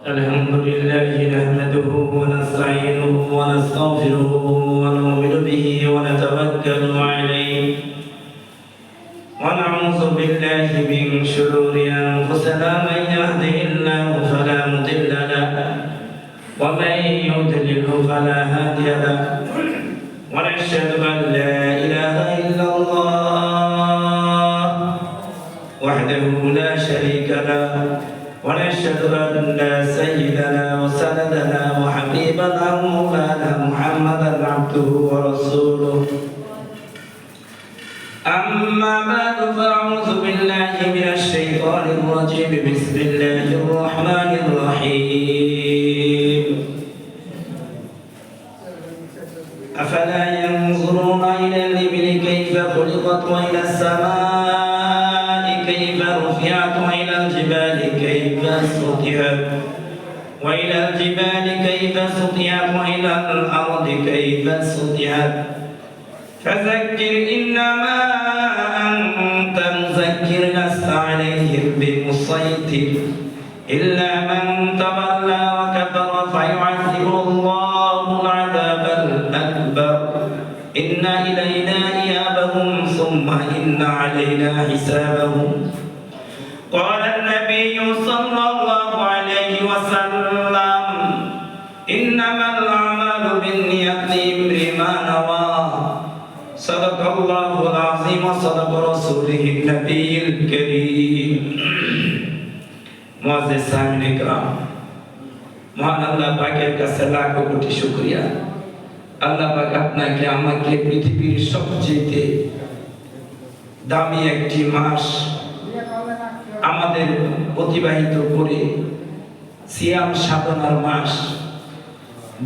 الحمد لله نحمده ونستعينه ونستغفره ونؤمن به ونتوكل عليه ونعوذ بالله من شرور أنفسنا من يهده الله فلا مضل له ومن يضلل فلا هادي له ونشهد أن لا إله إلا الله وحده لا شريك له ونشهد أن سيدنا وسندنا وحبيبنا مولانا محمدا عبده ورسوله أما بعد فأعوذ بالله من الشيطان الرجيم بسم الله الرحمن الرحيم أفلا ينظرون إلى الإبل كيف خلقت وإلى السماء كيف رفعت وإلى الجبال كيف سطحت وإلى الجبال كيف سطحت وإلى الأرض كيف سطحت فذكر إنما أنت مذكر لست عليهم بمسيطر إلا من تولى وكفر فيعذبه الله العذاب الأكبر إن إلينا إيابهم ثم إن علينا حسابهم قال النبي صلى الله عليه وسلم إنما الأعمال بالنيات امرئ ما نوى صدق الله العظيم وصدق رسوله النبي الكريم মুআজ্জিজ সামিঈন ইকরাম মহান আল্লাহ পাকের কাছে লাখ কোটি শুকরিয়া আল্লাহ পাক আপনাকে আমাকে পৃথিবীর সবচেয়ে দামি একটি মাস আমাদের অতিবাহিত করে সিয়াম সাধনার মাস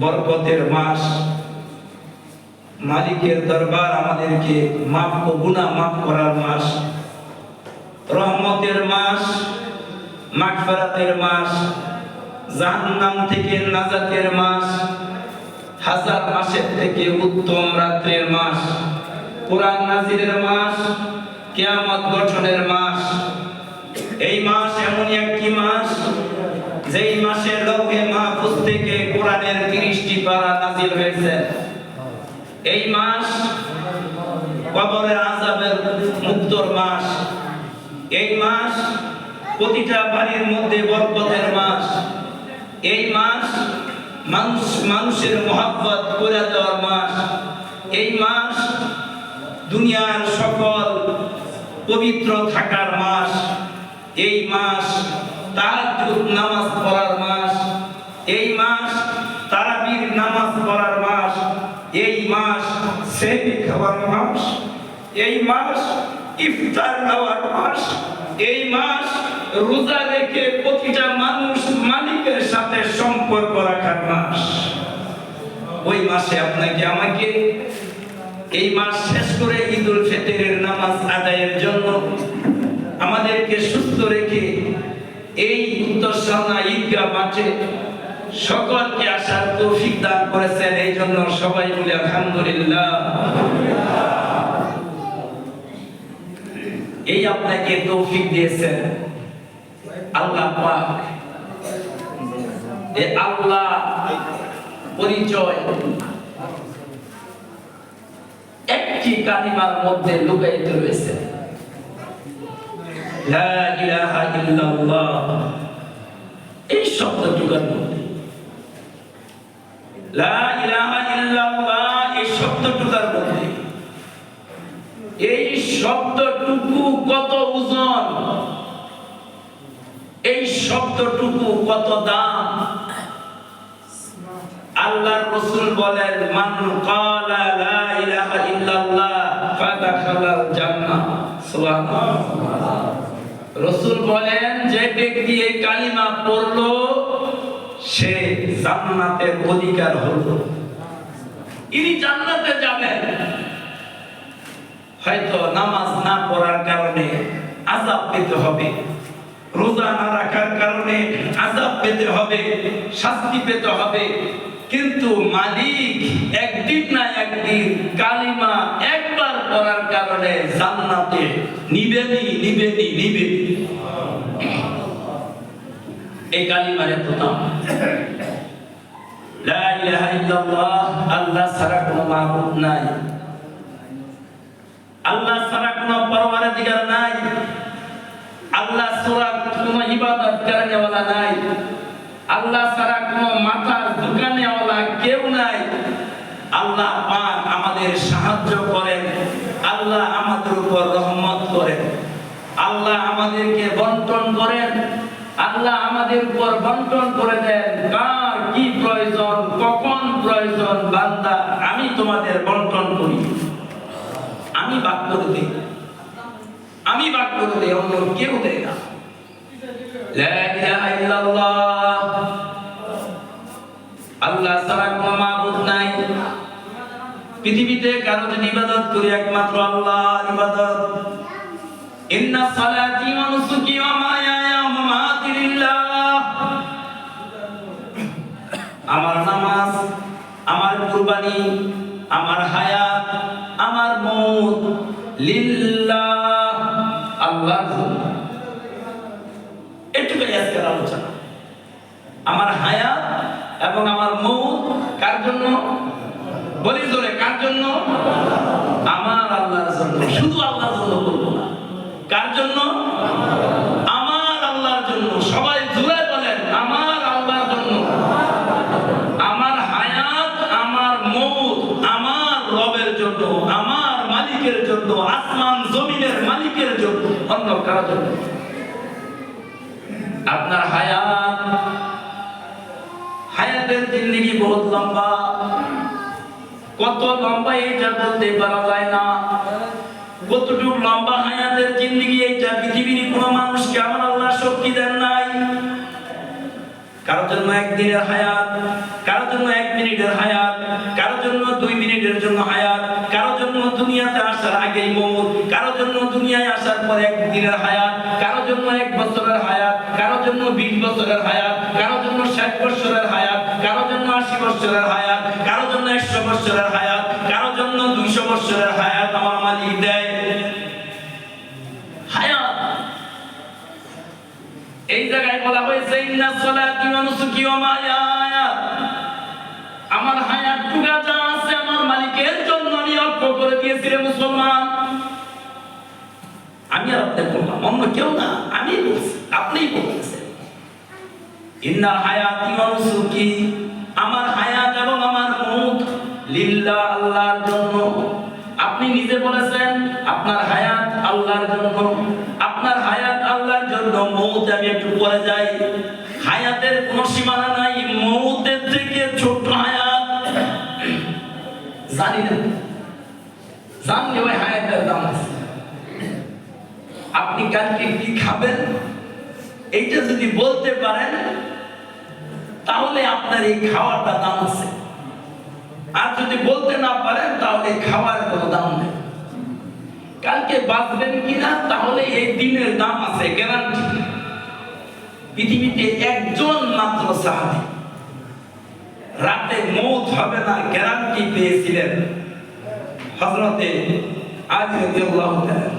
বরকতের মাস মালিকের দরবার আমাদেরকে মাফ ও গুনাহ মাফ করার মাস রহমতের মাস মাগফিরাতের মাস জাহান্নাম থেকে নাজাতের মাস হাজার মাসের থেকে উত্তম রাতের মাস কোরআন নাজিলের মাস কিয়ামত গঠনের মাস এই মাস এমনই একটি মাস যেই মাসের লৌহে মাহফুজ থেকে কোরআনের 30টি পারা নাজিল হয়েছে এই মাস কবরের আযাবের মুক্তর মাস এই মাস প্রতিটা বাড়ির মধ্যে বরকতের মাস এই মাস মানুষের মহব্বত করে দেওয়ার মাস এই মাস দুনিয়ার সকল পবিত্র থাকার মাস এই মাস তাহাজ্জুদ নামাজ পড়ার মাস এই মাস তারাবির নামাজ পড়ার মাস এই মাস সেহরি খাওয়ার মাস এই মাস ইফতার দেওয়ার মাস এই মাস রোজা রেখে প্রতিটা মানুষ মালিকের সাথে সম্পর্ক রাখার মাস ওই মাসে আপনাকে আমাকে এই মাস শেষ করে ঈদুল ফিতরের নামাজ আদায়ের জন্য আমাদেরকে সুস্থ রেখে এই উত্তরসানা ঈদগাহ মাঠে সকলকে আসার তৌফিক দান করেছেন এই জন্য সবাই বলে আলহামদুলিল্লাহ এই আপনাকে তৌফিক দিয়েছেন আল্লাহ পাক এই আল্লাহ পরিচয় একটি কালিমার মধ্যে লুকায়িত রয়েছে লা ইলাহা ইল্লাল্লাহ এই শব্দটুকুর মধ্যে লা ইলাহা ইল্লাল্লাহ এই শব্দটুকুর মধ্যে এই শব্দটুকু কত ওজন এই শব্দটুকু কত দাম আল্লাহর রাসূল বলেন মান ক্বালা লা ইলাহা ইল্লাল্লাহ ফাদাখালাল জান্নাহ সুবহানাল্লাহ রাসূল বলেন যে ব্যক্তি এই কালিমা পড়লো সে জান্নাতের অধিকার হলো ইনি জান্নাতে যাবেন হয়তো নামাজ না পড়ার কারণে আযাব পেতে হবে রোজা না রাখার কারণে আযাব পেতে হবে শাস্তি পেতে হবে কিন্তু মালিক একদিন না একদিন কালিমা একবার পড়ার কারণে জান্নাতে নিবেনি এই কালিমার এত দাম। লা ইলাহা ইল্লাল্লাহ, আল্লাহ ছাড়া কোনো মাবুদ নাই, আল্লাহ ছাড়া কোনো পরওয়ারদিগার নাই, আল্লাহ ছাড়া কোনো ইবাদত করানেওয়ালা নাই, আল্লাহ ছাড়া কোনো মাথা ঝুঁকানেওয়ালা কেউ নাই। আল্লাহ পাক আমাদের সাহায্য করেন, আল্লাহ আমাদের উপর রহমত করেন, আল্লাহ আমাদেরকে বন্টন করেন, আল্লাহ আমাদের উপর বন্টন করে দেন। কার কি প্রয়োজন, কখন প্রয়োজন, বান্দা আমি তোমাদের বন্টন করি, আমি ভাগ করে দিই, আমি ভাগ করে দিই, অন্য কেউ দেয় না। লা ইলাহা ইল্লাল্লাহ, আল্লাহ ছাড়া কোনো মাবুদ নাই। পৃথিবীতে কারো যদি ইবাদত করি একমাত্র আল্লাহর ইবাদত। ইন্না সালাতি ওয়া নুসুকি ওয়া মাহইয়ায়া ওয়া মামাতি লিল্লাহ, আমার নামাজ, আমার কুরবানি, আমার হায়াত, আমার মউত লিল্লাহ, আল্লাহর জন্য। এটুকুই আজকের আলোচনা। আমার হায়াত এবং আমার মউত কার জন্য? বলি জোরে, কার জন্য? আমার আল্লাহর জন্য। শুধু আল্লাহর জন্য বলবো না, কার জন্য? আমার আল্লাহর জন্য। সবাই জোরে বলেন, আমার আল্লাহর জন্য। আমার হায়াত, আমার মউত আমার রবের জন্য, আমার মালিকের জন্য, আসমান জমিনের মালিকের জন্য, অন্য কারোর জন্য। আপনার হায়াত, হায়াতের জিন্দেগি বহুত লম্বা। কত লম্বা এটা বলতে পারা যায় না। কতটুকু লম্বা হায়াতের জিন্দেগি এটা পৃথিবীর কোন মানুষকে আমার আল্লাহ শক্তি দেন নাই। কারোর জন্য একদিনের হায়াত, কারোর জন্য 1 মিনিটের হায়াত, কারোর জন্য 2 মিনিটের জন্য হায়াত, কারোর জন্য দুনিয়াতে আসার আগেই মওত, কারোর জন্য দুনিয়ায় আসার পর 1 দিনের হায়াত, কারোর জন্য 1 বছরের হায়াত, কারোর জন্য 20 বছরের হায়াত, কারোর জন্য 60 বছরের হায়াত, কারোর জন্য 80 বছরের হায়াত, কারোর জন্য 100 বছরের হায়াত, কারোর জন্য 200 বছরের হায়াত আমার মালিক দেয়। হায়াত এই জায়গায় বলা হয়েছে ইন্না সালাতি ওয়া নুসুকি ওয়া মাহইয়ায়া, আমার হায়াত টুকা যা আছে আমার মালিকের জন্য আমি অর্পণ করে দিয়েছি রে মুসলমান। আমি আর আপনি বললাম, অন্য কেউ না, আমি বলছি, আপনিই বলতেছেন। ইন্না হায়াতি ওয়া নুসুকি, আমার হায়াত এবং আমার মউত লিল্লাহ, আল্লাহর জন্য। আপনি নিজে বলেছেন আপনার হায়াত আল্লাহর জন্য, আপনার হায়াত আল্লাহর জন্য। মউত আমি একটু পরে যাই, হায়াতের কোনো সীমানা নাই, মউতের থেকে ছোট হায়াত জানি না, জানলে ওই হায়াতের দাম আছে। আপনি কালকে কি খাবেন এইটা যদি বলতে পারেন তাহলে আপনার এই খাওয়াটা দাম আছে, আর যদি বলতে না পারেন তাহলে খাওয়ার কোনো দাম নেই। কালকে বাঁচবেন কিনা তাহলে এই দিনের দাম আছে, গ্যারান্টি। পৃথিবীতে একজন মাত্র সাহাবী রাতে মওত হবে না গ্যারান্টি পেয়েছিলেন, হযরতে আলী রাদিয়াল্লাহু তাআলা।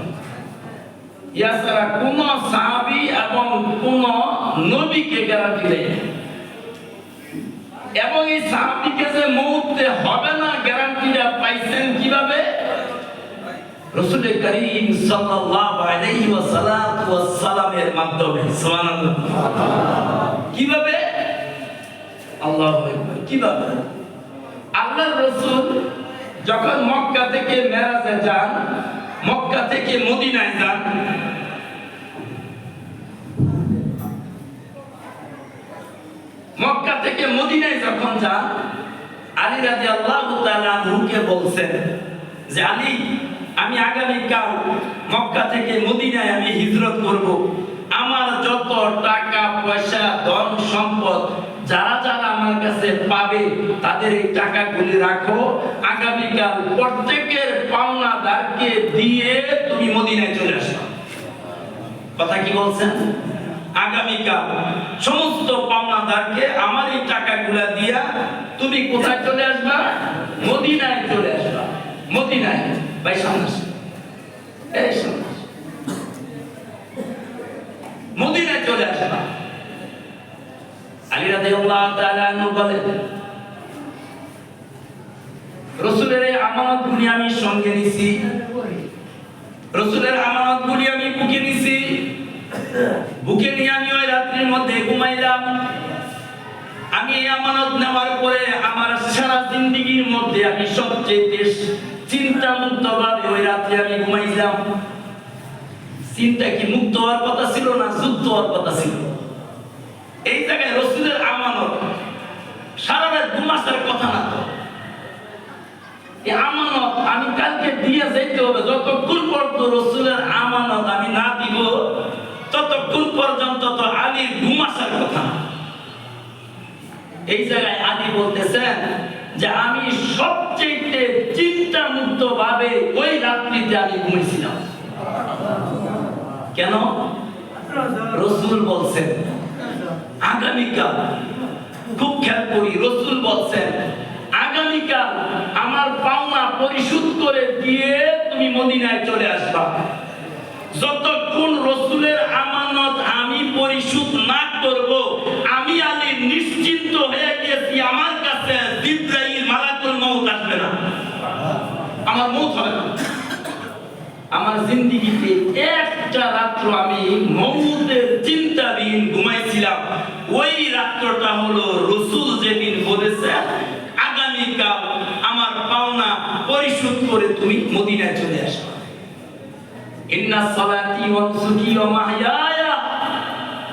এছাড়া কোন সাহাবী এবং কোন নবীকে গ্যারান্টি দেয়, এবং এই সাহাবীকে যে মওত হবে না গ্যারান্টিটা পাইছেন কিভাবে? রাসূল করিম সাল্লাল্লাহু আলাইহি ওয়াসাল্লামের মাধ্যমে। সুবহানাল্লাহ। কিভাবে? আল্লাহু আকবার। কিভাবে? আল্লাহর রাসূল যখন মক্কা থেকে মেরাজে যান, মক্কা থেকে মদিনায় যান, মক্কা থেকে মদিনায় যখন যান, আলী রাদিয়াল্লাহু তাআলা আনহুকে বলছেন যে আলী, আমি আগামী কাল মক্কা থেকে মদিনায় আমি হিজরত করব। আমার যত টাকা পয়সা ধন সম্পদ যারা যারা আমার কাছে পাবে তাদের এই টাকাগুলি রাখো, আগামী কাল প্রত্যেকের পাওনাদারকে দিয়ে তুমি মদিনায় চলে আসো। কথা কি বলছেন? আগামীকাল সমস্ত পাওনাদারকে আমার এই টাকাগুলা দিয়া তুমি কোথায় চলে আসবা? মদিনায় চলে আসবা। মদিনায় ভাই সামনে এই সামনে মদিনায় চলে আসবা। আলী রাদিয়াল্লাহু তাআলা আনহু বলেন, রাসূলের এই আমানতগুলি আমি সঙ্গে নিছি, রাসূলের আমানতগুলি আমি বুকে নিছি, বুকে নিয়ে আমি ওই রাত্রির মধ্যে ঘুমাইলাম। আমি এই আমানত নেওয়ার পরে আমার সারা জিন্দেগীর মধ্যে আমি সবচেয়ে চিন্তা মুক্ত ভাবে ওই রাত্রে আমি ঘুমাইলাম। চিন্তা কি মুক্ত হওয়ার কথা ছিল না যুক্ত হওয়ার কথা ছিল? এই জায়গায় রাসূলের আমানত সারা রাত ঘুমানোর কথা না। তো এই আমানত আমি কালকে দিয়ে যেতে হবে। যতক্ষণ পর্যন্ত রাসূলের আমানত আমি না দিব ততক্ষণ পর্যন্ত তো আলীর ঘুমানোর কথা না। এই জায়গায় আলী বলতেছেন যে আমি সবচেয়ে চিন্তা মুক্ত ভাবে ওই রাত্রিতে আমি ঘুমিয়েছিলাম। কেন? রাসূল বলছেন আগামীকাল, খুব খেয়াল করি, রাসূল বলছেন আগামীকাল আমার পাওনা পরিশোধ করে দিয়ে তুমি মদিনায় চলে আসবা। যতক্ষণ রাসূলের আমানত আমি পরিশোধ না করব, আমি আলী নিশ্চিন্ত হয়ে গেছি আমার কাছে জিবরাইল মালাকুল মউত আসবে না, আমার মউত হবে না। আমার জিন্দেগিতে একটা রাত্র আমি মউতের চিন্তাবিহীন ঘুমাইছিলাম। ওই রাত্রটা হলো রাসূল যেদিন বলেছে আগামীকাল আমার পাওনা পরিশোধ করে তুমি মদিনায় চলে আসবে। ইন্না সালাতি ওয়া নুসুকি ওয়া মাহইয়ায়া,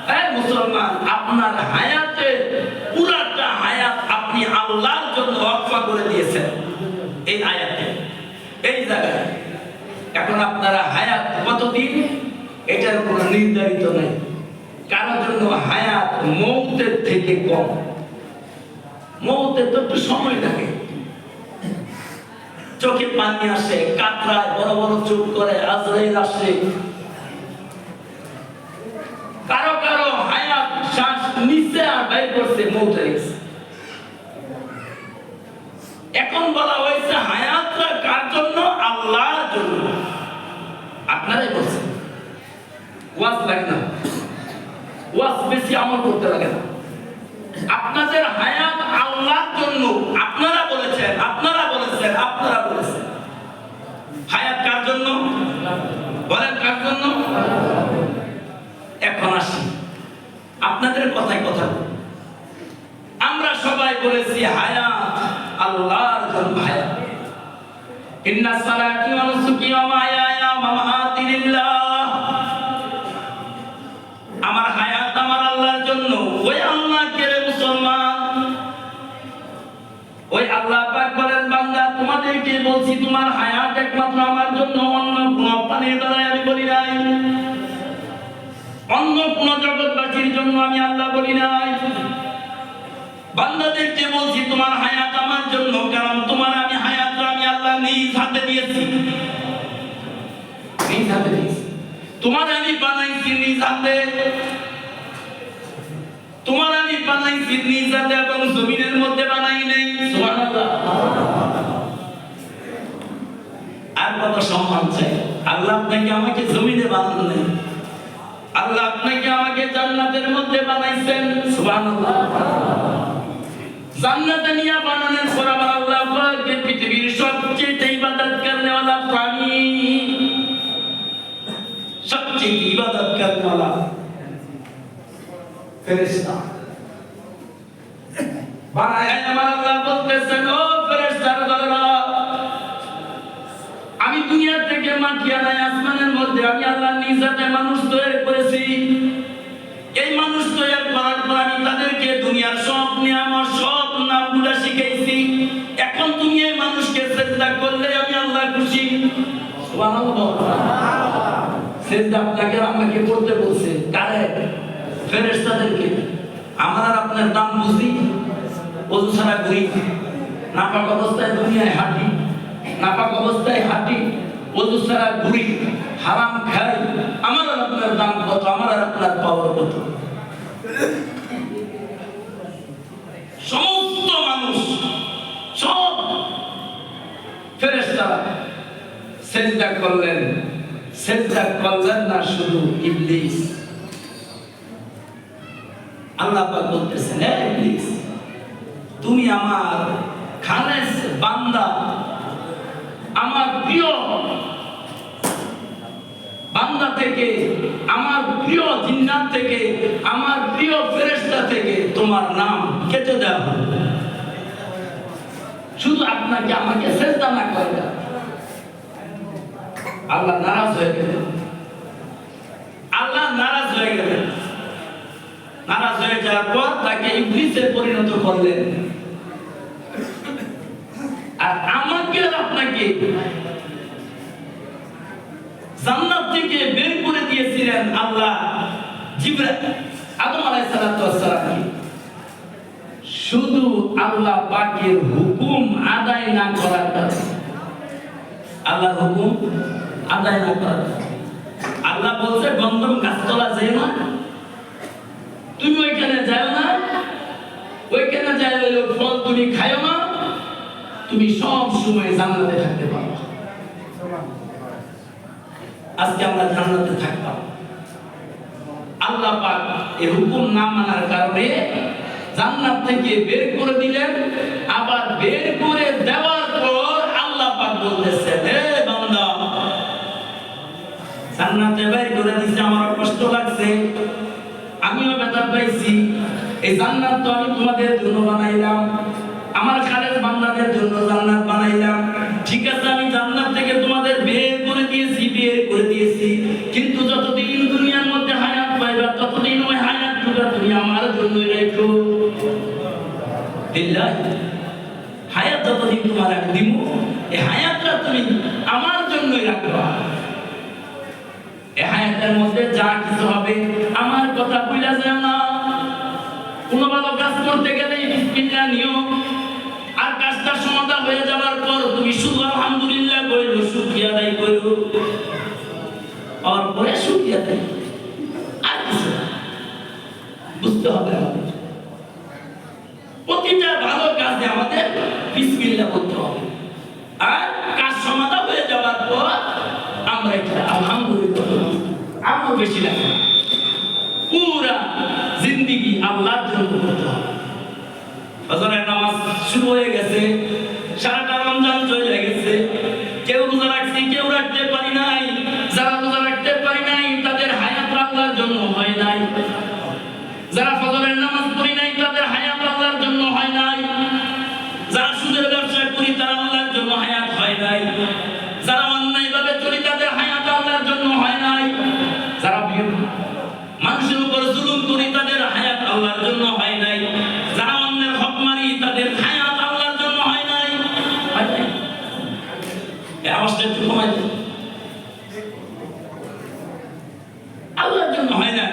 হে মুসলমান, আপনার হায়াতে পুরাটা হায়াত আপনি আল্লাহর জন্য ওয়াকফ করে দিয়েছেন এই আয়াতে, এই জায়গায়। এখন আপনারা হায়াত কতদিন এটার কোনো নির্ধারিত নেই। কারোর জন্য হায়াত মৌতের থেকে কম, মৌতের তো একটু সময় লাগে, চোখে পানি আসে, কাতরায়, বড় বড় চোখ করে, আজরাইল আসে। কারো কারো হায়াত শ্বাস নিচে আর বাইর করছে, মৌত হয়ে গেছে। এখন বলা হয়েছে হায়াতটা কার জন্য? আল্লাহর জন্য। আপনারাই বলছেন, ওয়াজ লাগে না, ওয়াজ বেশি আমল করতে লাগে না। আপনাদের হায়াত আল্লাহর জন্য। আপনারা বলেছেন, আপনারা বলেছেন, আপনারা বলেছেন। হায়াত কার জন্য? বলেন কার জন্য? এখন আসি আপনাদের কথায় কথা। আমরা সবাই বলেছি হায়াত আল্লাহর জন্য। হায়াত ইন্না সালাতি ওয়া নুসুকি ওয়া মাহইয়ায়া ওয়া মামাতি লিল্লাহ, আমার হায়াত আমার আল্লাহর জন্য। ওই আল্লাহকে রে মুসলমান, ওই আল্লাহ পাক বলেন বান্দা তোমাদেরকে বলছি তোমার হায়াত একমাত্র আমার জন্য, অন্য কোন প্রাণীর দ্বারা আমি বলি নাই, অন্য কোন জগৎবাসীর জন্য আমি আল্লাহ বলি নাই। বান্দাদেরকে বলছি তোমার হায়াত আমার জন্য, কারণ তোমার আমি হায়াত আমি আল্লাহ নিজ হাতে দিয়েছি, নিজ হাতে দিয়েছি। তোমার আমি বানাইছি নিজ হাতে, তোমার আমি বানাইছি নিজ হাতে, এবং জমিনের মধ্যে বানাই নাই। সুবহানাল্লাহ। আর কত সম্মান চাই? আল্লাহ আপনাকে আমাকে জমিনে বানান নাই, আল্লাহ আপনাকে আমাকে জান্নাতের মধ্যে বানাইছেন। সুবহানাল্লাহ। জান্নাতে নিয়ে বানানোর পর আবার আল্লাহ পাক পৃথিবীর সবচেয়ে ইবাদত করনে वाला প্রাণী, সবচেয়ে ইবাদত করনে वाला ফেরেশতা বানায় আমার আল্লাহ বলতেছেন, ও ফেরেশতার দলেরা, আমি দুনিয়া থেকে মাটি আনাই আসমানের মধ্যে আমি আল্লাহ নিজ হাতে মানুষ তৈরি করেছি। এই মানুষ তৈরি করার পর আমি তাদেরকে দুনিয়ার সব নিয়ামত সব নামগুলো শিখাইছি। এখন তুমি এই মানুষকে সিজদা করলে আমি আল্লাহ খুশি। সুবহানাল্লাহ। সিজদা আপনাকে আমাকে করতে বলছে, কারে? ফেরেশতাদেরকে। আমার আর আপনার দাম বুঝি? ওযু ছাড়া ঘুরি, নাপাক অবস্থায় দুনিয়ায় হাঁটি, নাপাক অবস্থায় হাঁটি, ওযু ছাড়া ঘুরি, হারাম খাই। আমার আর আপনার দাম কত? আমার আর আপনার পাওয়ার কত? সমস্ত মানুষ, সব ফেরেশতারা সিজদা করলেন। সিজদা করলেন না শুধু ইবলিস। আল্লাহ পাক বলতেছেন, আমার খালেস বান্দা, আমার প্রিয় বান্দা থেকে, আমার প্রিয় জিন্নাত থেকে, আমার প্রিয় ফেরেশতা থেকে তোমার নাম কেটে দেওয়া হবে। শুধু আপনাকে আমাকে সেজদা না করে আল্লাহ নারাজ হয়ে গেলেন। আল্লাহ নারাজ হয়ে গেলেন। নারাজ হয়ে যাওয়ার পর তাকে ইবলিসে পরিণত করলেন। আর আমাকে আর আপনাকে জান্নাত থেকে বের করে দিয়েছিলেন আল্লাহ জিবরাইল আদম আলাইহিস সালাতু ওয়াস সালাম। শুধু আল্লাহ পাকের হুকুম আদায় না করার কারণে, আল্লাহর হুকুম আদায় না করার কারণে আল্লাহ বলছে গন্ধম গাছতলা যেও না, তুমি ওইখানে যাও না, ওইখানে যাই হলো ফল তুমি খায়ো না, তুমি সব সময় জান্নাতে থাকতে পারো। আজকে আমরা জান্নাতে থাকতাম। আল্লাহ পাক এই হুকুম না মানার কারণে জান্নাত থেকে বের করে দিলেন। আবার বের করে দেওয়ার পর আল্লাহ পাক বলতেছে, হে বান্দা, জান্নাতে বের করে দিয়েছে, আমার কষ্ট লাগছে, আমিও ব্যথা পাইছি। এই জান্নাত তো আমি তোমাদের জন্য বানাইলাম, আমার খালেস বান্দাদের জন্য জান্নাত বানাইলাম। ঠিক আছে, আমি জান্নাত থেকে তোমাদের বের করে দিয়েছি, বের করে দিয়েছি, কিন্তু যতদিন দুনিয়ার মধ্যে হায়াত পাইবা ততদিন ওই হায়াতটুকু তুমি আমার জন্যই রেখো। বিল্লাহি, হায়াত যতদিন তোমার আমি দিব, এই হায়াতটা তুমি আমার জন্যই রাখবা। এই হায়াতের মধ্যে যা কিছু হবে আমার কথা ভুলা যায় না। কোনো ভালো কাজ করতে গেলে বিসমিল্লাহ নিও, আর কাজটা সমাধান হয়ে যাওয়ার পর তুমি শুধু আলহামদুলিল্লাহ কইরো, শুকরিয়া আদায় কইরো, আর পরে শুকরিয়া আদায়, আর কিছু বুঝতে হবে। আমাদের প্রতিটা ভালো কাজে আমাদের বিসমিল্লাহ বলতে হবে, আর কাজ সমাধান হয়ে যাওয়ার পর আমরা একটা আলহামদুলিল্লাহ আরো বেশি লাগে। পুরা জিন্দেগি আল্লাহর জন্য করতে হবে। ফজরের নামাজ শুরু হয়ে গেছে, সারাটা রমজান চলে গেছে, কেউ রোজা রাখছি, কেউ রাখতে পারি নাই। যারা রোজা রাখতে পারি নাই তাদের হায়াত আল্লাহর জন্য হয় নাই। যারা ফজরের নামাজ পড়ি নাই তাদের হায়াত আল্লাহর জন্য হয় নাই। যারা সুদের ব্যবসা করি তারা আল্লাহর জন্য হায়াত হয় নাই। যারা অন্যায়ভাবে চলি তাদের হায়াত আল্লাহর জন্য হয় নাই। যারা মানুষের উপর জুলুম করি তাদের হায়াত আল্লাহর জন্য হয় নাই। যারা অন্যের হক মারি তাদের হায়াত আল্লাহর জন্য হয় নাই। এই আওয়াজটা একটু কমাই দিন। আল্লাহর জন্য হয় না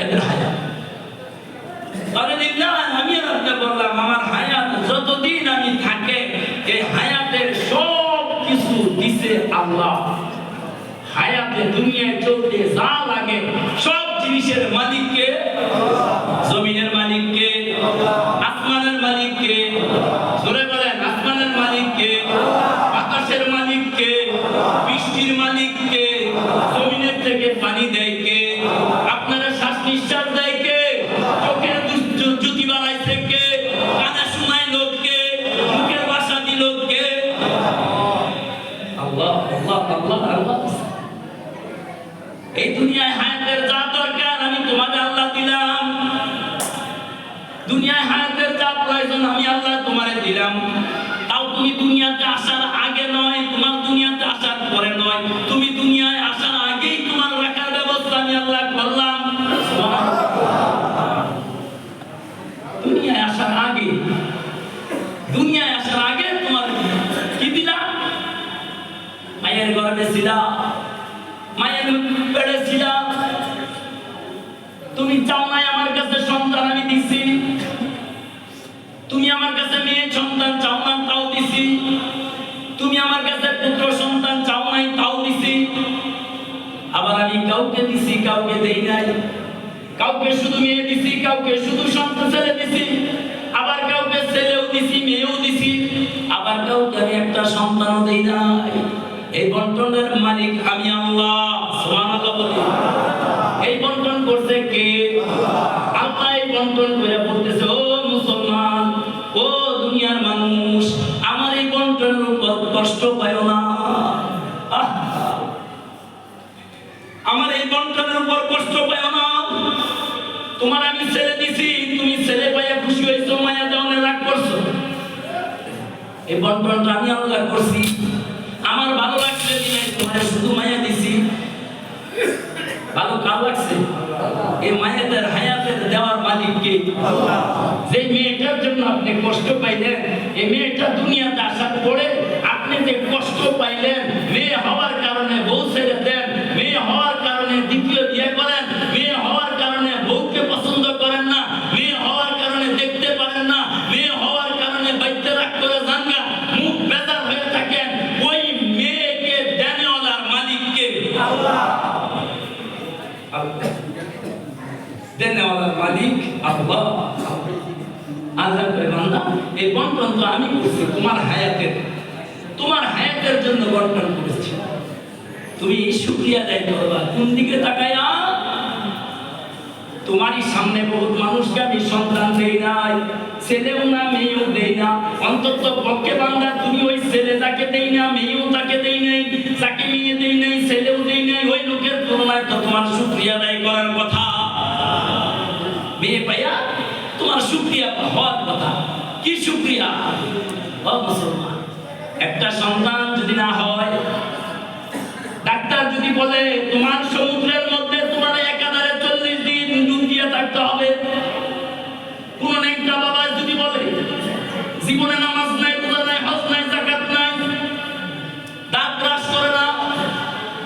এদের হায়াত। আমি আপনাকে বললাম, আমার হায়াত যতদিন আমি থাকে, এই হায়াতের সব কিছু দিছে আল্লাহ। হায়াতে দুনিয়ায় চলতে যা লাগে সব জিনিসের মালিককে, জমিনের মালিককে, আসমানের মালিককে, জোরে বলেন আসমানের মালিককে, আকাশের মালিককে, বৃষ্টির মালিককে, জমিনের থেকে পানি দেয় কে, আপনারা শ্বাস নিঃশ্বাস দেয় কে, চোখের জ্যোতি বাড়াইছে কে, কানে শোনায় লোককে, মুখের ভাষা দিল কে? আল্লাহ আল্লাহ আল্লাহ আল্লাহ। এই দুনিয়ায় হায়াতের যা দরকার আমি তোমাকে আল্লাহ দিলাম। দুনিয়ায় হায়াতের যা প্রয়োজন আমি আল্লাহ তোমারে দিলাম। তাও তুমি দুনিয়াতে আসার আগে নয়, তোমার দুনিয়াতে আসার পরে নয়, তুমি দুনিয়ায় আসার আগেই তোমার রাখার ব্যবস্থা আমি আল্লাহ করলাম। দুনিয়ায় আসার আগে, দুনিয়ায় আসার আগে তোমার কি দিলাম? মায়ের গর্ভে ছিলাম, মায়ের পেটে ছিলাম, তুমি চাও নাই আমার কাছে সন্তান, আমি দিছি। তুমি আমার কাছে মেয়ে সন্তান চাও না, তাও দিছি। তুমি আমার কাছে পুত্র সন্তান চাও নাই, তাও দিছি। আবার আমি কাউকে দিছি, কাউকে দেই নাই। কাউকে শুধু মেয়ে দিছি, কাউকে শুধু সন্তান ছেলে দিছি, আবার কাউকে ছেলেও দিছি, মেয়েও দিছি, আবার কাউকে আমি একটা সন্তানও দেই নাই। এই বন্টনের মালিক আমি আল্লাহ। সুবহানাল্লাহ বলি। এই বন্টন করছে কে? আল্লাহ। এই বন্টন করে বলতেছে, ও মুসলমান, ও কষ্ট পাইও না। আমার এই বন্টনের উপর কষ্ট পাইও না। তোমার আমি ছেড়ে দিছি, তুমি ছেলে পাইয়া খুশি হয়েছো, মায়া দেওয়ানে রাগ করছো। এই বন্টনটা আমি আল্লাহ করছি, আমার ভালো লাগছে দিলাই, তোমার শুধু মায়া দিছি। ভালো কার লাগছে? এই মায়াদের হায়াতের দেওয়ার মালিক কে? যে মেয়েটার জন্য আপনি কষ্ট পাইলেন, এই মেয়েটা দুনিয়াতে আসার পরে আপনি যে কষ্ট পাইলেন, মেয়ে হওয়ার কারণে বউ ছেড়ে দেন, মেয়ে হওয়ার কারণে দ্বিতীয় বিয়ে করেন, মেয়ে হওয়ার কারণে বউকে পছন্দ করেন না, মেয়ে হওয়ার কারণে দেখতে পারেন না, মেয়ে হওয়ার কারণে বাইতে রাগ করে জানগা মুখ বেজার হয়ে থাকেন, ওই মেয়েকে দেনেওয়ালার মালিককে আল্লাহ। দেনেওয়ালার মালিক আল্লাহ। আল্লাহ কয় বান্দা, এই বন্টন তো আমি করছি তোমার হায়াতের জন্য বন্টন করেছি। তুমি শুকরিয়া আদায় করবা কোন দিকে তাকায়া? তোমারই সামনে বহুত মানুষকে আমি সন্তান দেই নাই, ছেলেও না মেয়েও দেই না। অন্তত পক্ষে বান্দা তুমি ওই ছেলে যাকে দেই না, মেয়েও তাকে দেই নাই, যাকে মেয়ে দেই নাই, ছেলেও দেই নাই, ওই লোকের তুলনায় তো তোমার শুকরিয়া আদায় করার কথা। মেয়ে পাইয়া তোমার শুকরিয়া হওয়ার কথা। কি শুকরিয়া? ও মুসলমান, একটা সন্তান যদি না হয়, ডাক্তার যদি বলে তোমার সমুদ্রের মধ্যে তোমার একাধারে 40 দিন ডুব দিয়ে থাকতে হবে, কোন একটা বাবা যদি বলে জীবনে নামাজ নাই, রোজা নাই, হজ নাই, যাকাত নাই, দাঁত ব্রাশ করে না,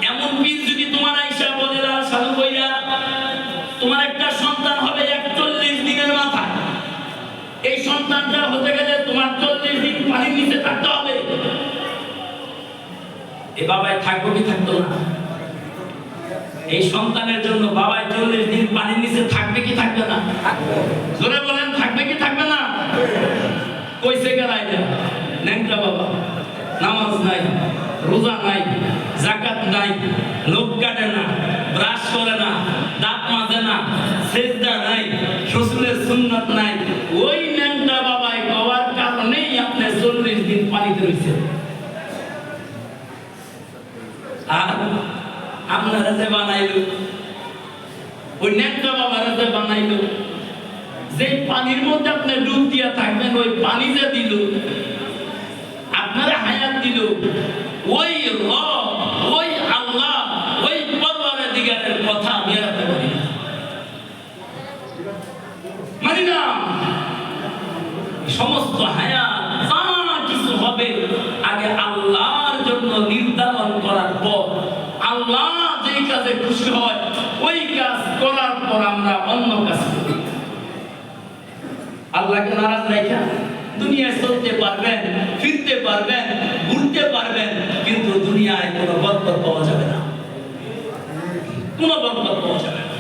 এমন পীর যদি তোমার আয়েশা বলে না সাধু কইরা তোমার একটা সন্তান হবে 41 দিনের মাথায়, এই সন্তানটা হতে গেলে তোমার 40 দিন পানির নিচে থাকতে হবে, এ বাবাই থাকবো কি থাকতো না? এই সন্তানের জন্য বাবাই 40 দিন পানির নিচে থাকবে কি থাকবে না? জোরে বলেন, থাকবে কি থাকবে না? কইছে গেলাই না ন্যাংটা বাবা, নামাজ নাই, রোজা নাই, যাকাত নাই, লোক কাটে না, ব্রাশ করে না, দাঁত মাজে না, সিজদা নাই, রাসূলের সুন্নাত নাই, ওই ন্যাংটা বাবাই হওয়ার কারণেই আপনি 40 দিন পানিতে রইছেন। আর আপনারা যে বানাইলো, ওই ন্যাংটা বাবারা যে বানাইলো, যে পানির মধ্যে আপনি ডুব দিয়া থাকবেন, ওই পানি যে দিল, আপনারা হায়াত দিল, ওই রব, ওই আল্লাহ, ওই পরওয়ারদিগারের কথা আমি রাখতে পারি না, মানি না। সমস্ত হায়াত যা কিছু হবে আগে আল্লাহর জন্য নির্ধারণ করার পর, আল্লাহ যেই কাজে খুশি হয় ওই কাজ করার পর আমরা অন্য কাজ করি। আল্লাহকে নারাজ রাখা দুনিয়ায় চলতে পারবেন, ফিরতে পারবেন, ঘুরতে পারবেন, কিন্তু দুনিয়ায় কোনো বরকত পাওয়া যাবে না, কোনো বরকত পাওয়া যাবে না।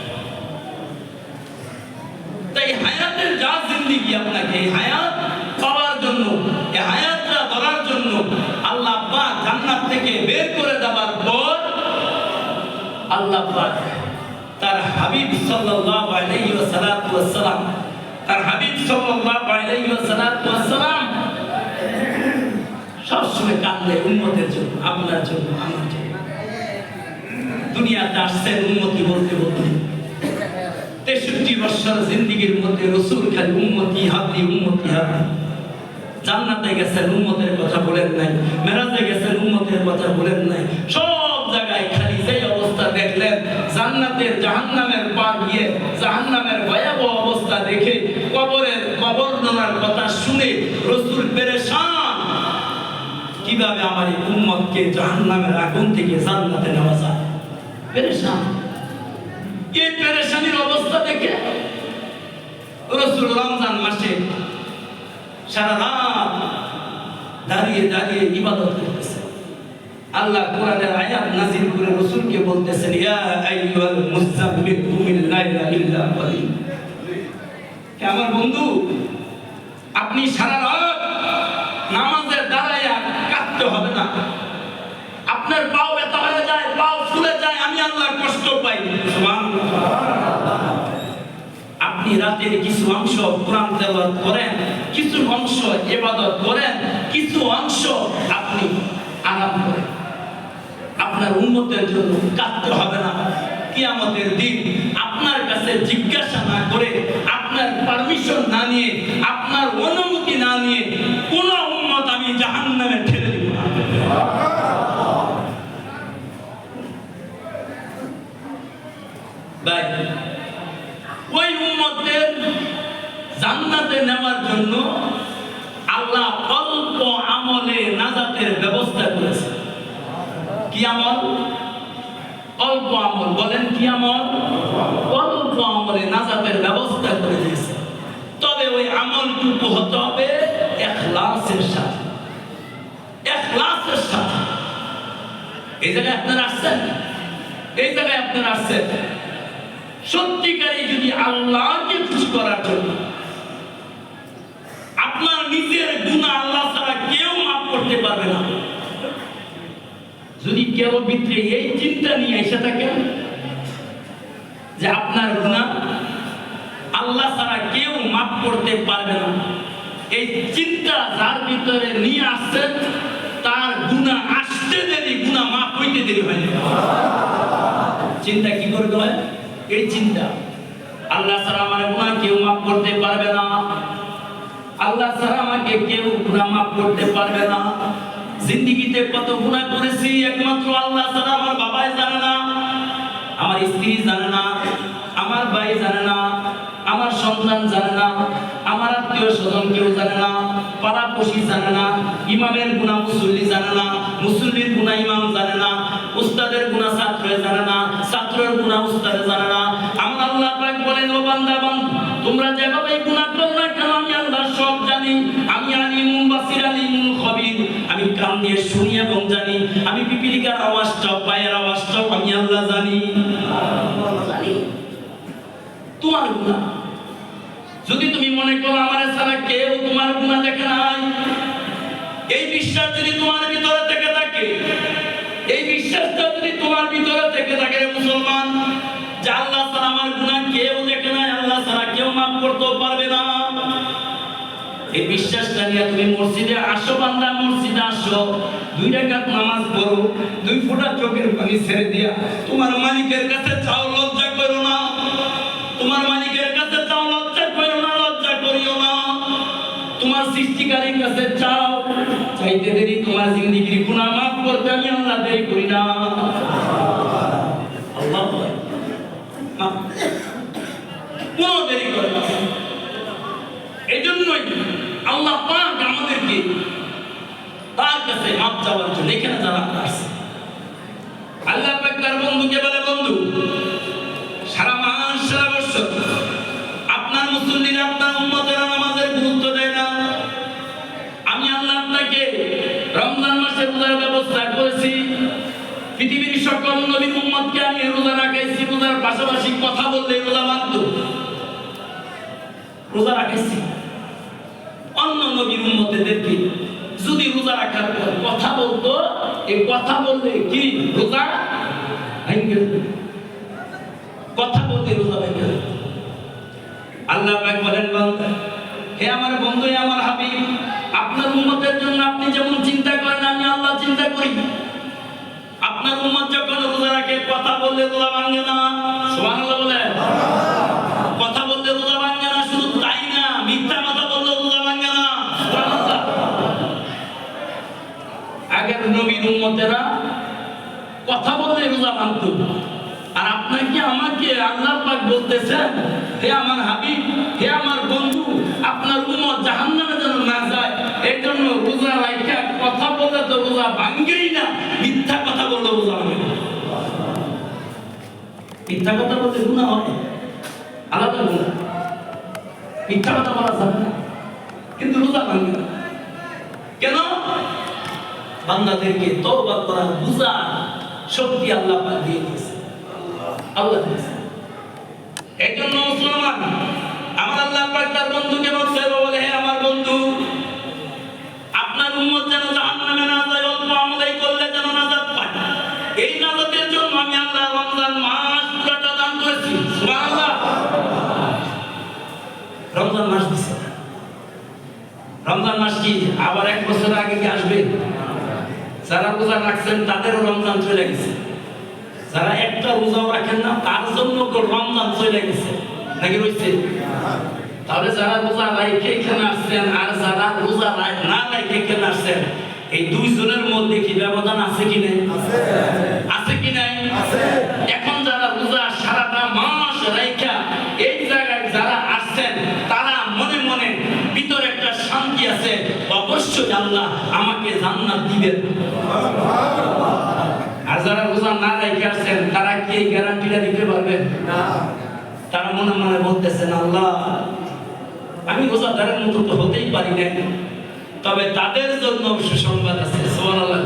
তাই হায়াতের যা জিন্দেগি, আপনাকে এই হায়াত পাওয়ার জন্য, এই হায়াতটা ধরার জন্য আল্লাহ পাক জান্নাত থেকে বের করে দেওয়ার পর আল্লাহ পাক তার হাবিব সাল্লাল্লাহু আলাইহি ওয়াসাল্লাম, তার হাবিব সাল্লাল্লাহু আলাইহি ওয়াসাল্লাম সবসময় কাঁদলে উম্মতের জন্য, আপনার জন্য, আমার জন্য। দুনিয়াতে আসছেন উম্মতি বলতে বলতে, 63 বছর জিন্দেগির মধ্যে রাসূল খালি উম্মতি হাদি, উম্মতি হাদি। জান্নাতে গেছেন উম্মতের কথা বলেন নাই, মেরাজে গেছেন উম্মতের কথা বলেন নাই, সব জায়গায় খালি সেই অবস্থা দেখলেন। জান্নাতের জাহান্নামের পার গিয়ে জাহান্নামের ভয়াবহ অবস্থা দেখে, কবরের বর্ণনার কথা শুনে রাসূল পেরেশান, কিভাবে আমার এই উম্মতকে জাহান্নামের আগুন থেকে জান্নাতে নেওয়া যায়। পেরেশান। এই পেরেশানির অবস্থা দেখে রাসূল রমজান মাসে সারা রাত দাঁড়িয়ে দাঁড়িয়ে ইবাদত করতেছেন। আল্লাহ কোরআনের আয়াত নাযিল করে রাসূলকে বলতেছেন, ইয়া আইয়ুহাল মুযাম্মিল কুমিল লাইলা ইল্লা কালিল। কে আমার বন্ধু, আপনি সারা রাত নামাজে দাঁড়ায়া কাঁদতে হবে না। আপনার পাও ব্যথা হয়ে যায়, পাও ফুলে যায়, আমি আল্লাহ কষ্ট পাই। সুবহানাল্লাহ। আপনি রাতের কিছু অংশ কোরআন তেলাওয়াত করেন, কিছু অংশ ইবাদত করেন, কিছু অংশ আপনি আরাম করে। আপনার উম্মতের জন্য কাঁদতে হবে না। কিয়ামতের দিন আপনার কাছে জিজ্ঞাসা না করে, আপনার পারমিশন না নিয়ে, আপনার অনুমতি না নিয়ে কোন উম্মত আমি জাহান্নামে ঠেলে দিব না। ভাই, ওই উম্মতের জান্নাতে নেওয়ার জন্য আল্লাহ অল্প আমলে নাজাতের ব্যবস্থা করেছে। কি আমল? অল্প আমল। বলেন কি আমল? অল্প আমলে নাজাতের ব্যবস্থা করে দিয়েছে। তবে ওই আমলটুকু হতে হবে ইখলাসের সাথে। ইখলাসের সাথে। এই জায়গায় আপনারা আসছেন, এই জায়গায় আপনারা আসছেন সত্যিকারই যদি আল্লাহকে খুশি করার জন্য। আপনার নিজের গুনাহ আল্লাহ ছাড়া কেউ মাফ করতে পারবে না। যদি কেউ ভিতরে এই চিন্তা নিয়ে এসে থাকেন যে আপনার গুনাহ আল্লাহ ছাড়া কেউ মাফ করতে পারবে না, এই চিন্তা যার ভিতরে নিয়ে আসছেন তার গুনাহ আসতে দেরি, গুনাহ মাফ হইতে দেরি হয় না। চিন্তা কি করতে হয়? এই চিন্তা, আল্লাহ ছাড়া আমার গুনাহ কেউ মাফ করতে পারবে না, আল্লাহ ছাড়া আমাকে কেউ গুনাহ মাফ করতে পারবে না। জিন্দেগিতে কত গুনাহ করেছি একমাত্র আল্লাহ ছাড়া আমার বাবাই জানে না, আমার স্ত্রী জানে না, আমার ভাই জানে না, আমার সন্তান জানে না, আমার আত্মীয় স্বজন কেউ জানে না, পাড়াপড়শি জানে না, ইমামের গুনাহ মুসল্লি জানে না, মুসল্লির গুনাহ ইমাম জানে না, উস্তাদের গুনাহ ছাত্র জানে না, ছাত্রের গুনাহ উস্তাদ জানে না। আমার আল্লাহ পাক বলেন, ও বান্দা তোমরা যেভাবে গুনাহ করো না কেন আমি আল্লাহ সব জানি। আমি আলিমুল বাসির আলিমুল খবীর, আমি কান দিয়ে শুনি এবং জানি। আমি পিপিলিকার আওয়াজটাও পায়ের আওয়াজটাও আমি আল্লাহ জানি। তোমার গুনাহ যদি তুমি মনে করো আমার ছাড়া কেউ তোমার গুনাহ দেখে নাই, এই বিশ্বাস যদি তোমার ভিতরে থেকে থাকে, এই বিশ্বাসটা যদি তোমার ভিতরে থেকে থাকে মুসলমান, যে আল্লাহ ছাড়া আমার গুনাহ কেউ দেখে নাই, আল্লাহ ছাড়া কেউ মাফ করতে পারবে না, এই বিশ্বাসটা নিয়ে তুমি মসজিদে আসো। বান্দা মসজিদে আসো, 2 রাকাত নামাজ পড়ো, 2 ফোঁটা চোখের পানি ছেড়ে দিয়া তোমার মালিকের কাছে চাও, লজ্জা করো না। তোমার মালিকের কাছে চাও, লজ্জা করো না, লজ্জা করিও না। তোমার সৃষ্টিকারীর কাছে চাও, চাইতে দেরি তোমার জিন্দেগির গুনাহ মাফ করতে আমি আল্লাহ দেরি করি না। আল্লাহ বলে কোন দেরি করে না। এই জন্যই আল্লাহ পাক আমাদেরকে তার কাছে মাপ চাওয়ার জন্য এখানে যারা আসছে, আল্লাহ পাক তার বন্ধুকে বলে, বন্ধু সারা মাস সারা বছর আপনার মুসল্লিরা আপনার উম্মতেরা নামাজের গুরুত্ব দেয় না। আমি আল্লাহ আপনাকে রমজান মাসে রোজার ব্যবস্থা করেছি, পৃথিবীর সকল নবীর উম্মতকে আমি রোজা রাখাইছি, রোজার পাশাপাশি কথা বললে রোজা বাধ্য, রোজা রাখাইছি। অন্য নবীর উম্মতদেরকে যদি রোজা রাখার পর কথা বলতো, এই কথা বললে কি রোজা ভেঙে যেত, কথা বলতে রোজা ভেঙে যেত। আল্লাহ পাক বলেন, বান্দা হে আমার বন্ধু, হে আমার হাবিব, আপনার উম্মতের জন্য আপনি যেমন চিন্তা করেন আমি আল্লাহ চিন্তা করি। আপনার উম্মত যখন রোজা রাখে কথা বললে রোজা ভাঙে না। সুবহানাল্লাহ বলেন। কথা বললে রোজা ভাঙে না, শুধু তাই না, মিথ্যা কথা বললে রোজা ভাঙে না। সুবহানাল্লাহ। আগের নবীর উম্মতেরা কথা বললে রোজা ভাঙতো, আর আপনাকে আমাকে আল্লাহ পাক বলতেছেন, হে আমার হাবিব, হে আমার বন্ধু, আপনার উম্মত জাহান্নামে যেন না যায়, এই জন্য রোজা রাখা কথা বললে তো রোজা ভাঙেই না, মিথ্যা কথা বললে রোজা ভাঙে না। মিথ্যা কথা বলতে গুনাহ হবে, আলাদা গুনাহ। মিথ্যা কথা বলা যাবে না, কিন্তু রোজা ভাঙে না। কেন? বান্দাদেরকে তওবা করার বুঝা শক্তি আল্লাহ পাক দিয়ে দিয়েছে। আল্লাহ দিয়েছে। এই জন্য মুসলমান আমার আল্লাহ পাক তার বন্ধুকে বলে, হে আমার বন্ধু, আপনার উম্মত যেন জাহান্নামে না যায়, অল্প আমল করলে যেন নাজাত পায়। এই নাজাতের জন্য আমি আল্লাহ রমজান মাস পুরোটা দান করেছি। সুবহানাল্লাহ। রমজান মাস দিছে। রমজান মাস কি আবার 1 বছর আগে কি আসবে? যারা রোজা রাখছেন তাদেরও রমজান চলে গেছে, যারা একটা রোজাও রাখেন না তার জন্য রমজান চলে গেছে নাকি রয়েছে? তাহলে যারা রোজা রাখে এখানে আসছেন আর যারা রোজা না রাখে এখানে আসছেন, এই দুইজনের মধ্যে কি ব্যবধান আছে কি নাই? আছে কি নাই? এখন যারা রোজা সারাটা মাস রাখা এই জায়গায় যারা আসছেন, তারা মনে মনে ভিতরে একটা শান্তি আছে, অবশ্যই আল্লাহ আমাকে জান্নাত দিবেন। আর যারা রোজা না রেখে আসছেন তারা কি এই গ্যারান্টিটা দিতে পারবেন? না। তারা মনে মনে বলতেছেন, আল্লাহ আমি রোজাদারের মতো তো হতেই পারি না, তবে তাদের জন্য সুসংবাদ আছে। সুবহানাল্লাহ।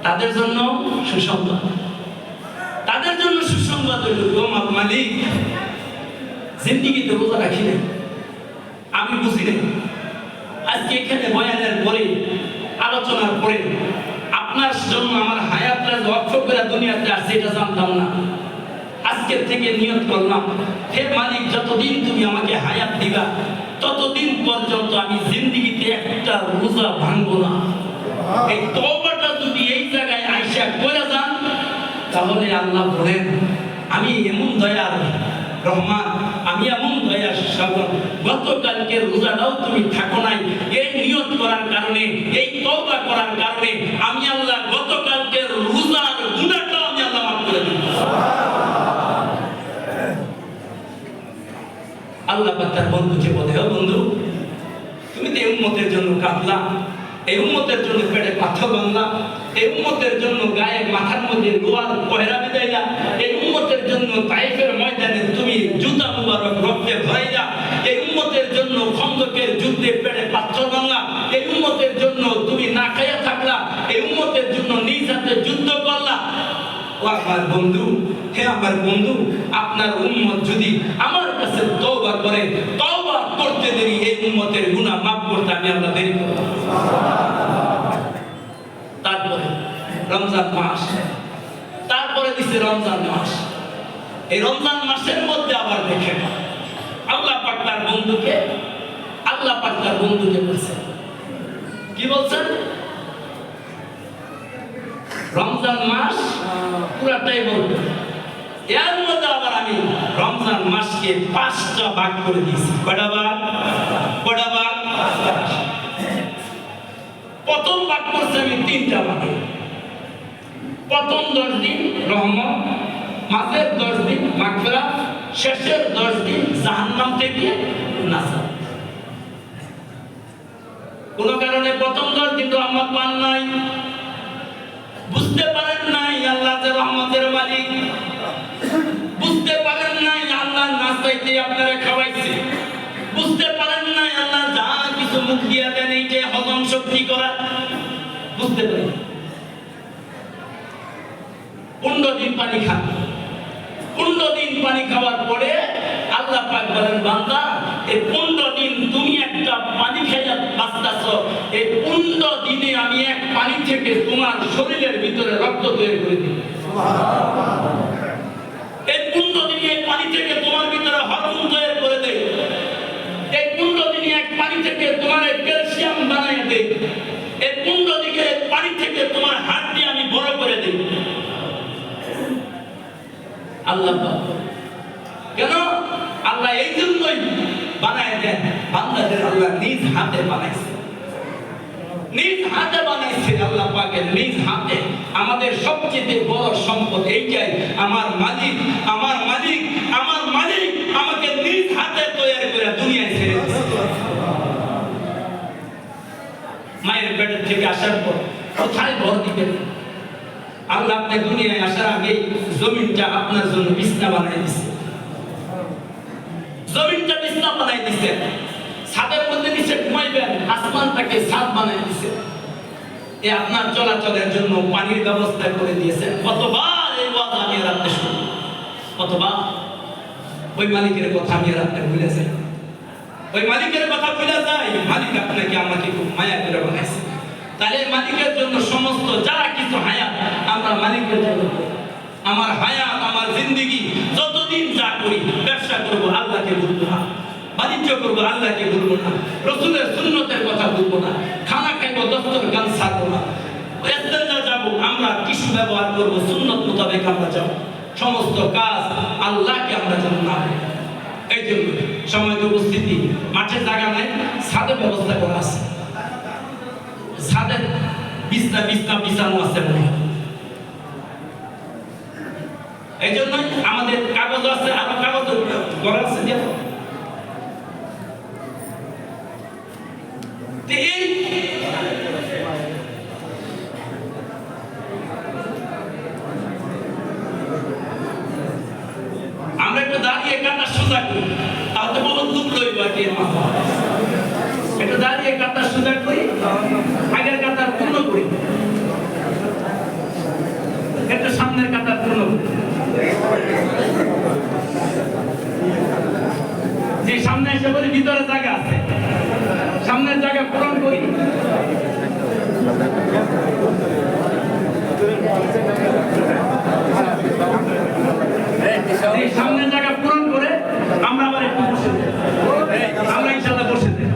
তাদের জন্য সুসংবাদ, তাদের জন্য সুসংবাদ হইল, আমার মালিক জিন্দেগিতে রোজা রাখি না, আমি বুঝি না। আজকে এখানে বয়ানের পরে, আলোচনার পরে আপনার জন্য আমার হায়াতটা ওয়াকফ করে দুনিয়াতে আসছে এটা জানতাম না। আজকের থেকে নিয়ত করলাম, হে মালিক যতদিন তুমি আমাকে হায়াত দিবা ততদিন পর্যন্ত আমি জিন্দেগিতে একটা রোজা ভাঙবো না। এই তওবাটা যদি এই জায়গায় আইসা করে যান, তাহলে আল্লাহ বলেন আমি এমন দয়ার রহমান, আমি এমন দয়ার সাগর, গতকালকে রোজাটাও তুমি থাকো নাই, এই নিয়ত করার কারণে, এই তওবা করার কারণে আমি আল্লাহ গতকালকে রোজার গুনাহটাও আমি আল্লাহ মাফ করে দিই। আল্লাহ তার বন্ধুকে বলে, ও বন্ধু তুমি তো এই উম্মতের জন্য কাঁদলা, এই উম্মতের জন্য পেটে পাথর বাঁধলা, এই উম্মতের জন্য গায়ে মাথার মধ্যে লোহার পয়রা বিদাইলা, এই উম্মতের জন্য তাইফের ময়দানে তুমি জুতা মুবারক রক্তে ভরাইলা, এই উম্মতের জন্য খন্দকের যুদ্ধে পেটে পাথর বাঁধলা, এই উম্মতের জন্য তুমি না খাইয়া থাকলা, এই উম্মতের জন্য নিজ হাতে যুদ্ধ করলা। ও আমার বন্ধু, হে আমার বন্ধু, আপনার উম্মত যদি আমার কাছে তওবা করে, তওবা করতে দেরি এই উম্মতের গুনাহ মাফ করতে আমি আল্লাহ দেরি করব। তারপরে রমজান মাস, তারপরে দিছে রমজান মাস। এই রমজান মাসের মধ্যে আবার দেখেন আল্লাহ পাক তার বন্ধুকে, আল্লাহ পাক তার বন্ধুকে বলছেন, কি বলছেন? রমজান মাস পুরাটাই বলবেন, এর মধ্যে আবার আমি রমজান মাসকে 5টা ভাগ করে দিয়েছি। কয়টা ভাগ? কয়টা ভাগ? প্রথম ভাগ করছি আমি 3টা ভাগে। প্রথম 10 দিন রহমত, মাঝের 10 দিন মাগফিরাত, শেষের 10 দিন জাহান্নাম থেকে নাজাত। কোন কারণে প্রথম 10 দিন রহমত পান নাই, বুঝতে পারেন নাই আল্লাহ যে রহমতের মালিক, বুঝতে পারেন নাই আল্লাহ না চাইতে আপনারা খাওয়াইছে, বুঝতে পারেন নাই আল্লাহ যা কিছু মুখ দিয়া দেন এই যে হজম শক্তি করা, বুঝতে পারেন। 15 দিন পানি খান, 15 দিন পানি খাওয়ার পরে আল্লাহ পাক বলেন, বান্দা এই 15 দিন তুমি একটা পানি খাইয়া বাঁচতাছো, এই 15 দিনে আমি এক পানি থেকে তোমার শরীরের ভিতরে রক্ত তৈরি করে দিই। এই 15 দিনে এক পানি থেকে তোমার ভিতরে হরমোন তৈরি করে দেই। এই 15 দিনে এক পানি থেকে তোমার ক্যালসিয়াম বানায় দেই। এই 15 দিনে পানি থেকে তোমার হাড়টি আমি বড় করে দেই। আল্লাহ কেন? আল্লাহ এই জন্যই বানায় দেন, বান্দাদের আল্লাহ নিজ হাতে বানাইছে, নিজ হাতে বানাইছে। আল্লাহ পাকের নিজ হাতে আমাদের সবচেয়ে বড় সম্পদ এইটাই, আমার মালিক, আমার মালিক, আমার মালিক আমাকে নিজ হাতে তৈরি করে দুনিয়ায় ছেড়ে দিয়েছে। মায়ের পেটের থেকে আসার পর কোথায় ঘর দিবেন? আল্লাহ আপনার দুনিয়ায় আসার আগে জমিনটা আপনার জন্য বিছনা বানাই দিছে, জমিনটা বিছনা বানাই দিছে, ছাদের মধ্যে নিচে ঘুমাইবেন, আসমানটাকে ছাদ বানাই দিছে, এ আপনার চলাচলের জন্য পানির ব্যবস্থা করে দিয়েছেন। কতবার এই কথা আমি রাখতে শুনি, কতবার ওই মালিকের কথা আমি রাখতে ভুলে যাই, ওই মালিকের কথা ভুলে যাই। মালিক আপনাকে আমাকে খুব মায়া করে বানাইছে, তাহলে মালিকের জন্য সমস্ত যারা কিছু হায়াত আমরা মালিকের জন্য, আমার হায়াত, আমার জিন্দেগি যতদিন যা করি, ব্যবসা করব আল্লাহকে ভুলবো না, বাণিজ্য করবো আল্লাহকে ভুলবো না, রাসূলের সুন্নতের কথা ভুলবো না, খানা খাইবো দস্তরখান ছাড়বো না, আমরা টিস্যু ব্যবহার করব, সুন্নত মোতাবেক আমরা যাব, সমস্ত কাজ আল্লাহকে আমরা যেন না করি। এই জন্য সময় উপস্থিতি, মাঠে জায়গা নাই, ছাদে ব্যবস্থা করা আছে, ছাদে বিছনা বিছানো আছে মনে হয়। এই জন্য আমাদের কাগজ আছে, আরো কাগজ করা আছে। আমরা একটু দাঁড়িয়ে কাটা সোজা করি, তাহলে বহুত দুঃখ লইব আর কি। একটু দাঁড়িয়ে কাটা সোজা করি, আগের কাটা পূর্ণ করি, একটু সামনের কাটা পূর্ণ করি। যে সামনে এসে বলি ভিতরে জায়গা আছে, সামনের জায়গা পূরণ করি। সামনের জায়গা পূরণ করে আমরা আবার একটু বসে দেই, আমরা ইনশাআল্লাহ বসে দেই।